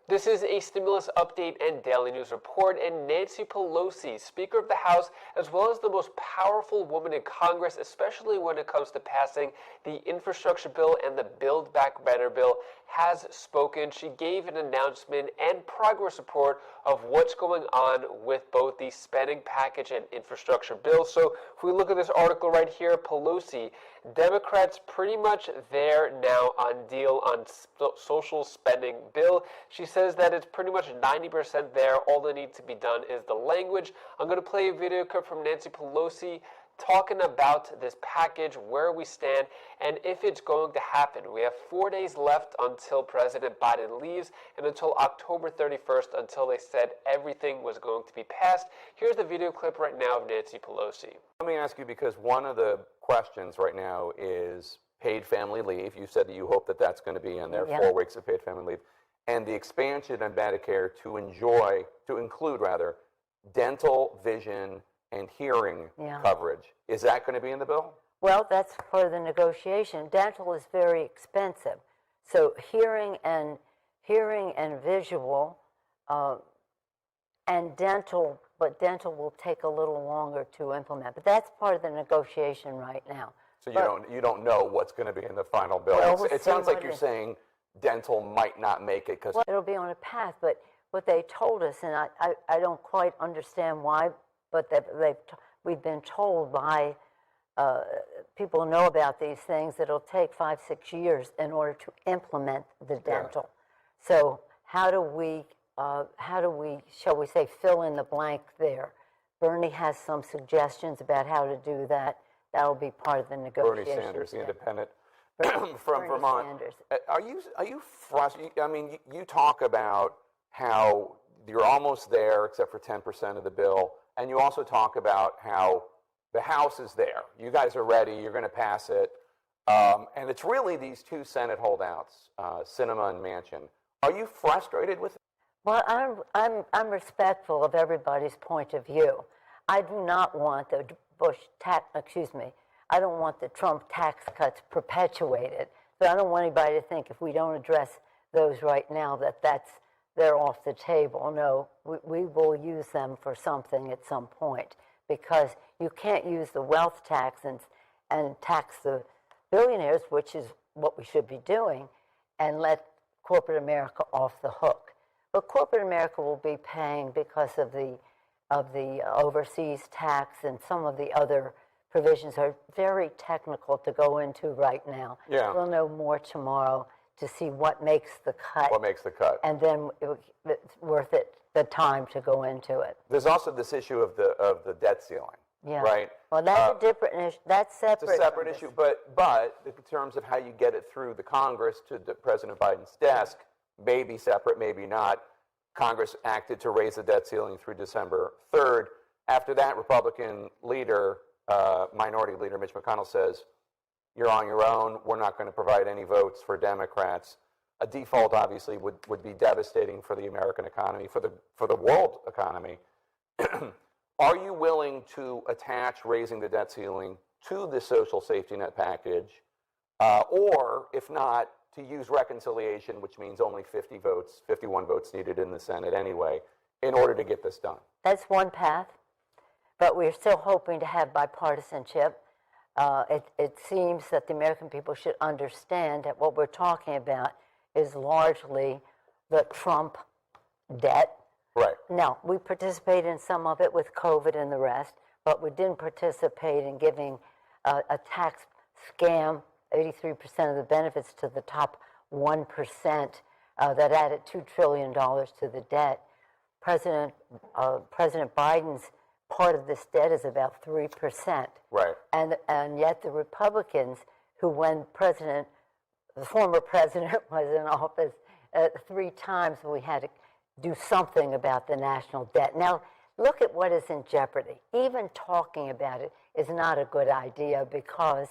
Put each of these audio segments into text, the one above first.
This is a stimulus update and daily news report, and Nancy Pelosi, Speaker of the House, as well as the most powerful woman in Congress, especially when it comes to passing the infrastructure bill and the Build Back Better bill, has spoken. She gave an announcement and progress report of what's going on with both the spending package and infrastructure bill. So if we look at this article right here, Pelosi, Democrats pretty much there now on deal on social spending bill. She says that it's pretty much 90% there. All that needs to be done is the language. I'm going to play a video clip from Nancy Pelosi talking about this package, where we stand, and if it's going to happen. We have 4 days left until President Biden leaves, and until October 31st, until they said everything was going to be passed. Here's the video clip right now of Nancy Pelosi. Let me ask you, because one of the questions right now is paid family leave. You said that you hope that that's going to be in there, 4 weeks of paid family leave, and the expansion of Medicare to include dental, vision, and hearing coverage. Is that going to be in the bill? Well, that's part of the negotiation. Dental is very expensive, so hearing and visual, and dental, but dental will take a little longer to implement. But that's part of the negotiation right now. So you don't know what's going to be in the final bill. Well, it sounds like you're saying dental might not make it because it'll be on a path. But what they told us, and I don't quite understand why, but we've been told by people who know about these things that it'll take 5-6 years in order to implement the dental. So how do we, shall we say, fill in the blank there? Bernie has some suggestions about how to do that. That'll be part of the negotiation. Bernie Sanders, the independent from Vermont. Sanders. Are you frustrated? I mean, you talk about how you're almost there, except for 10% of the bill, and you also talk about how the House is there. You guys are ready. You're going to pass it, and it's really these two Senate holdouts, Sinema and Manchin. Are you frustrated with it? Well, I'm respectful of everybody's point of view. I do not want the I don't want the Trump tax cuts perpetuated. So I don't want anybody to think if we don't address those right now they're off the table. No, we will use them for something at some point, because you can't use the wealth tax and tax the billionaires, which is what we should be doing, and let corporate America off the hook. But corporate America will be paying because of the overseas tax, and some of the other provisions are very technical to go into right now. Yeah. We'll know more tomorrow to see what makes the cut. What makes the cut. And then it's worth it, the time to go into it. There's also this issue of the debt ceiling. Yeah. Right? Well, that's a different issue. That's separate. It's a separate issue, but in terms of how you get it through the Congress to President Biden's desk, maybe separate, maybe not. Congress acted to raise the debt ceiling through December 3rd. After that, Republican leader, Minority Leader Mitch McConnell says, you're on your own. We're not going to provide any votes for Democrats. A default, obviously, would be devastating for the American economy, for the world economy. Are you willing to attach raising the debt ceiling to the social safety net package, or if not, to use reconciliation, which means only 51 votes needed in the Senate anyway, in order to get this done? That's one path, but we're still hoping to have bipartisanship. It seems that the American people should understand that what we're talking about is largely the Trump debt. Right. Now, we participated in some of it with COVID and the rest, but we didn't participate in giving a tax scam, 83% of the benefits to the top 1%, that added $2 trillion to the debt. President Biden's part of this debt is about 3%. Right. And yet the Republicans, who when the former president was in office 3 times, we had to do something about the national debt. Now, look at what is in jeopardy. Even talking about it is not a good idea, because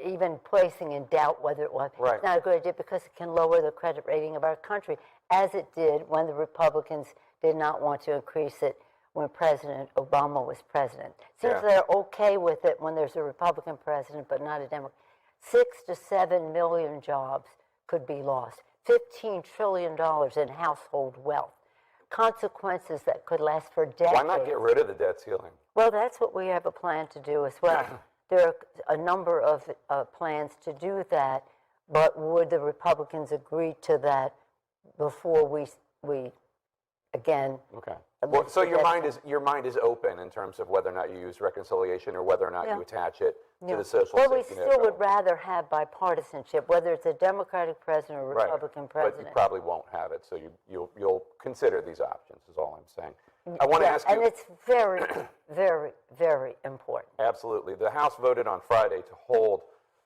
even placing in doubt whether it was, it's not a good idea, because it can lower the credit rating of our country, as it did when the Republicans did not want to increase it when President Obama was president. Seems they're okay with it when there's a Republican president, but not a Democrat. 6 to 7 million jobs could be lost $15 trillion in household wealth. Consequences that could last for decades. Why not get rid of the debt ceiling? Well, that's what we have a plan to do as well. There are a number of plans to do that, but would the Republicans agree to that before we again? Okay. Well, so your mind is open in terms of whether or not you use reconciliation or whether or not you attach it to the social Well, we safety net still bill. would rather have bipartisanship, whether it's a Democratic president or Republican president. But you probably won't have it, so you'll consider these options. Is all I'm saying. I want to ask you. And it's very, very, very important. Absolutely. The House voted on Friday to hold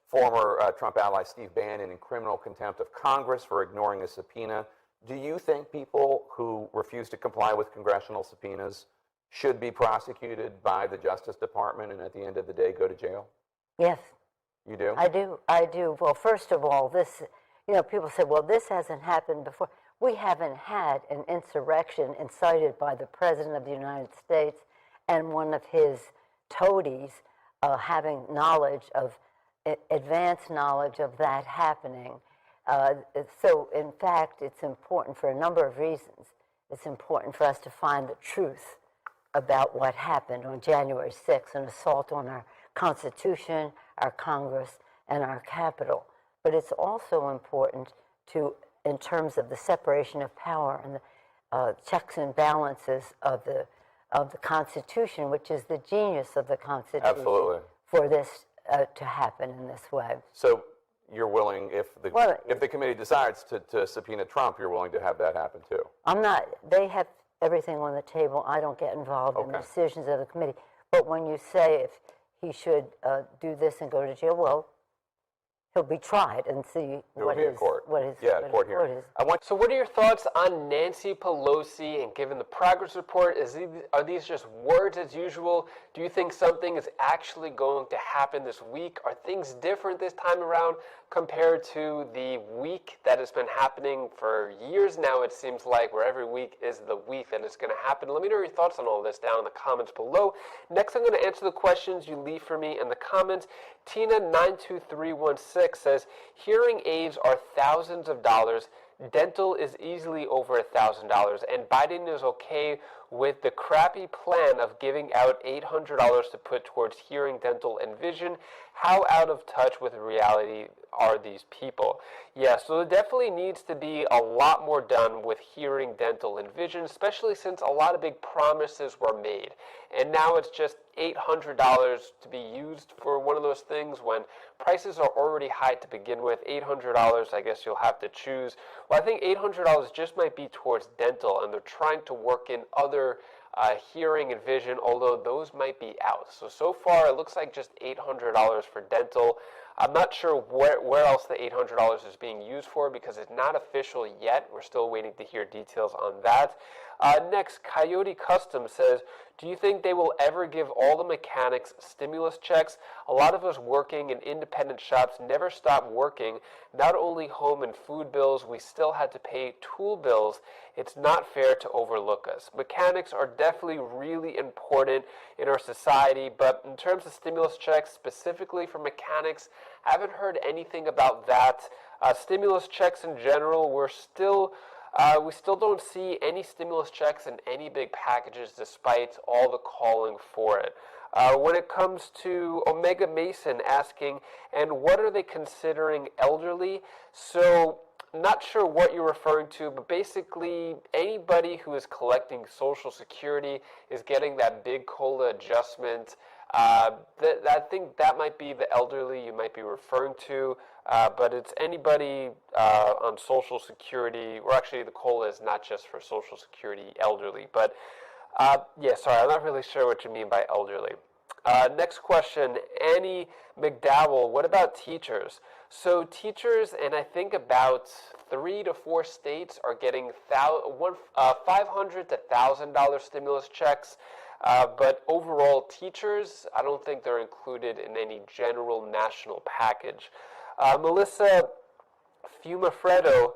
former Trump ally Steve Bannon in criminal contempt of Congress for ignoring a subpoena. Do you think people who refuse to comply with congressional subpoenas should be prosecuted by the Justice Department and at the end of the day go to jail? Yes. You do? I do. Well, first of all, this, people say, well, this hasn't happened before. We haven't had an insurrection incited by the President of the United States and one of his toadies having knowledge of, advanced knowledge of that happening. So, in fact, it's important for a number of reasons. It's important for us to find the truth about what happened on January 6th, an assault on our Constitution, our Congress, and our Capitol. But it's also important in terms of the separation of power and the checks and balances of the Constitution, which is the genius of the Constitution. Absolutely. For this to happen in this way. So you're willing, if the committee decides to subpoena Trump, you're willing to have that happen too? I'm not. They have everything on the table. I don't get involved in the decisions of the committee. But when you say if he should do this and go to jail, well, he'll be tried and see what his court hearing. So what are your thoughts on Nancy Pelosi, and given the progress report, are these just words as usual? Do you think something is actually going to happen this week? Are things different this time around compared to the week that has been happening for years now, it seems like, where every week is the week that it's going to happen? Let me know your thoughts on all this down in the comments below. Next, I'm going to answer the questions you leave for me in the comments. Tina92316 says, hearing aids are thousands of dollars. Dental is easily over $1,000, and Biden is okay with the crappy plan of giving out $800 to put towards hearing, dental, and vision. How out of touch with reality are these people? Yeah, so there definitely needs to be a lot more done with hearing, dental, and vision, especially since a lot of big promises were made. And now it's just $800 to be used for one of those things when prices are already high to begin with. $800, I guess you'll have to choose. Well, I think $800 just might be towards dental, and they're trying to work in other hearing and vision, although those might be out. So far, it looks like just $800 for dental. I'm not sure where else the $800 is being used for because it's not official yet. We're still waiting to hear details on that. Next, Coyote Custom says, do you think they will ever give all the mechanics stimulus checks? A lot of us working in independent shops never stop working. Not only home and food bills, we still had to pay tool bills. It's not fair to overlook us. Mechanics are definitely really important in our society, but in terms of stimulus checks, specifically for mechanics, I haven't heard anything about that. Stimulus checks in general, we still don't see any stimulus checks in any big packages despite all the calling for it. When it comes to Omega Mason asking, and what are they considering elderly? So, not sure what you're referring to, but basically anybody who is collecting Social Security is getting that big COLA adjustment. I think that might be the elderly you might be referring to, but it's anybody on Social Security, or actually the COLA is not just for Social Security elderly, but yeah, sorry, I'm not really sure what you mean by elderly. Next question, Annie McDowell, what about teachers? So teachers, and I think about 3 to 4 states are getting $500 to $1,000 stimulus checks. But overall, teachers, I don't think they're included in any general national package. Melissa Fumafredo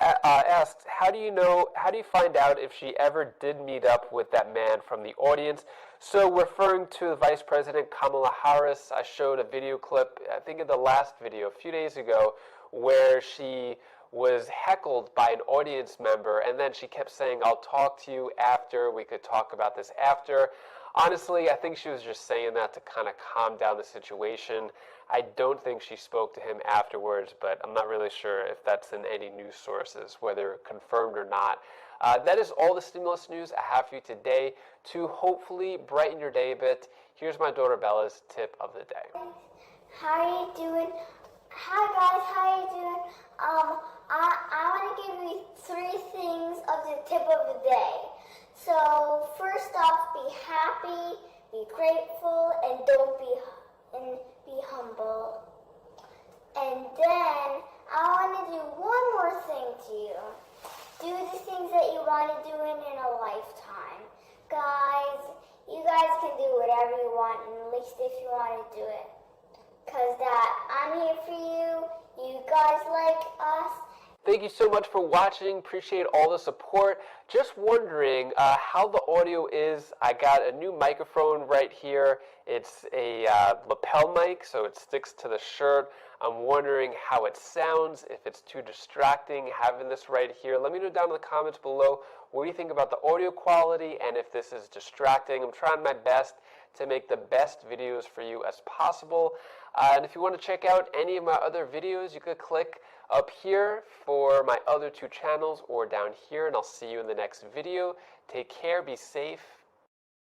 asked, how do you find out if she ever did meet up with that man from the audience? So referring to Vice President Kamala Harris, I showed a video clip, I think in the last video, a few days ago, where she was heckled by an audience member, and then she kept saying, "I'll talk to you after, we could talk about this after." Honestly, I think she was just saying that to kind of calm down the situation. I don't think she spoke to him afterwards, but I'm not really sure if that's in any news sources, whether confirmed or not. That is all the stimulus news I have for you today to hopefully brighten your day a bit. Here's my daughter Bella's tip of the day. How are you doing? Hi guys, how are you doing? I want to give you 3 things of the tip of the day. So first off, be happy, be grateful, and be humble. And then I want to do one more thing to you. Do the things that you want to do in a lifetime. Guys, you guys can do whatever you want, at least if you want to do it. Because I'm here for you guys like us. Thank you so much for watching. Appreciate all the support. Just wondering how the audio is. I got a new microphone right here. It's a lapel mic, so it sticks to the shirt. I'm wondering how it sounds, if it's too distracting having this right here. Let me know down in the comments below what you think about the audio quality and if this is distracting. I'm trying my best to make the best videos for you as possible. And if you want to check out any of my other videos, you could click up here for my other 2 channels or down here, and I'll see you in the next video. Take care, be safe,